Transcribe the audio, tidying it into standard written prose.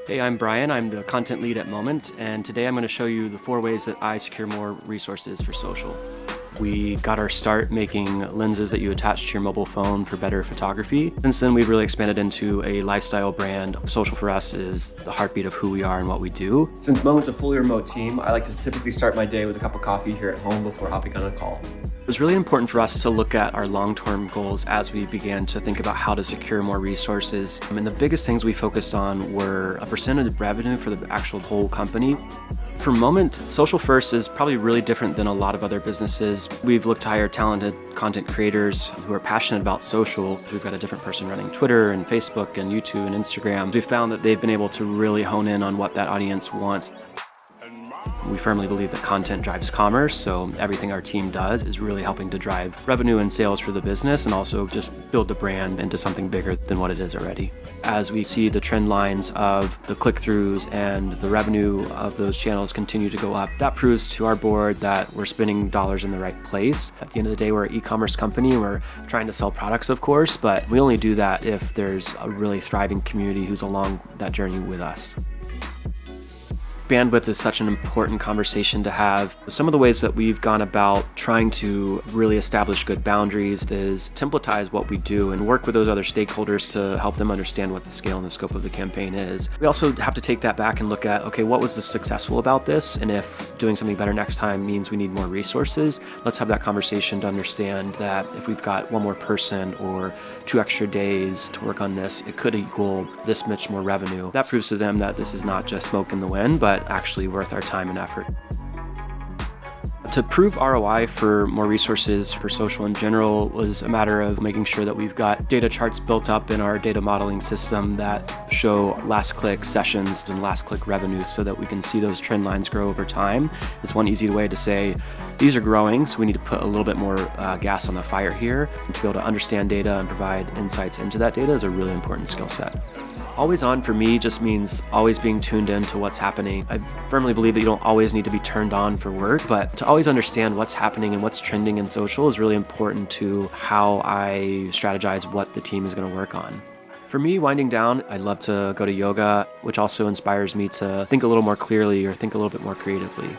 Hey, I'm Brian. I'm the content lead at Moment, and today I'm going to show you the 4 ways that I secure more resources for social. We got our start making lenses that you attach to your mobile phone for better photography. Since then, we've really expanded into a lifestyle brand. Social for us is the heartbeat of who we are and what we do. Since Moment's a fully remote team, I like to typically start my day with a cup of coffee here at home before hopping on a call. It was really important for us to look at our long-term goals as we began to think about how to secure more resources. And the biggest things we focused on were a percentage of revenue for the actual whole company. For Moment, social first is probably really different than a lot of other businesses. We've looked to hire talented content creators who are passionate about social. We've got a different person running Twitter and Facebook and YouTube and Instagram. We've found that they've been able to really hone in on what that audience wants. We firmly believe that content drives commerce, so everything our team does is really helping to drive revenue and sales for the business and also just build the brand into something bigger than what it is already. As we see the trend lines of the click-throughs and the revenue of those channels continue to go up, that proves to our board that we're spending dollars in the right place. At the end of the day, we're an e-commerce company. We're trying to sell products, of course, but we only do that if there's a really thriving community who's along that journey with us. Bandwidth is such an important conversation to have. Some of the ways that we've gone about trying to really establish good boundaries is templatize what we do and work with those other stakeholders to help them understand what the scale and the scope of the campaign is. We also have to take that back and look at, okay, what was the successful about this? And if doing something better next time means we need more resources, let's have that conversation to understand that if we've got one more person or 2 extra days to work on this, it could equal this much more revenue. That proves to them that this is not just smoke in the wind, but actually worth our time and effort. To prove ROI for more resources for social in general was a matter of making sure that we've got data charts built up in our data modeling system that show last click sessions and last click revenues so that we can see those trend lines grow over time. It's one easy way to say, these are growing, so we need to put a little bit more gas on the fire here. And to be able to understand data and provide insights into that data is a really important skill set. Always on for me just means always being tuned in to what's happening. I firmly believe that you don't always need to be turned on for work, but to always understand what's happening and what's trending in social is really important to how I strategize what the team is going to work on. For me, winding down, I love to go to yoga, which also inspires me to think a little more clearly or think a little bit more creatively.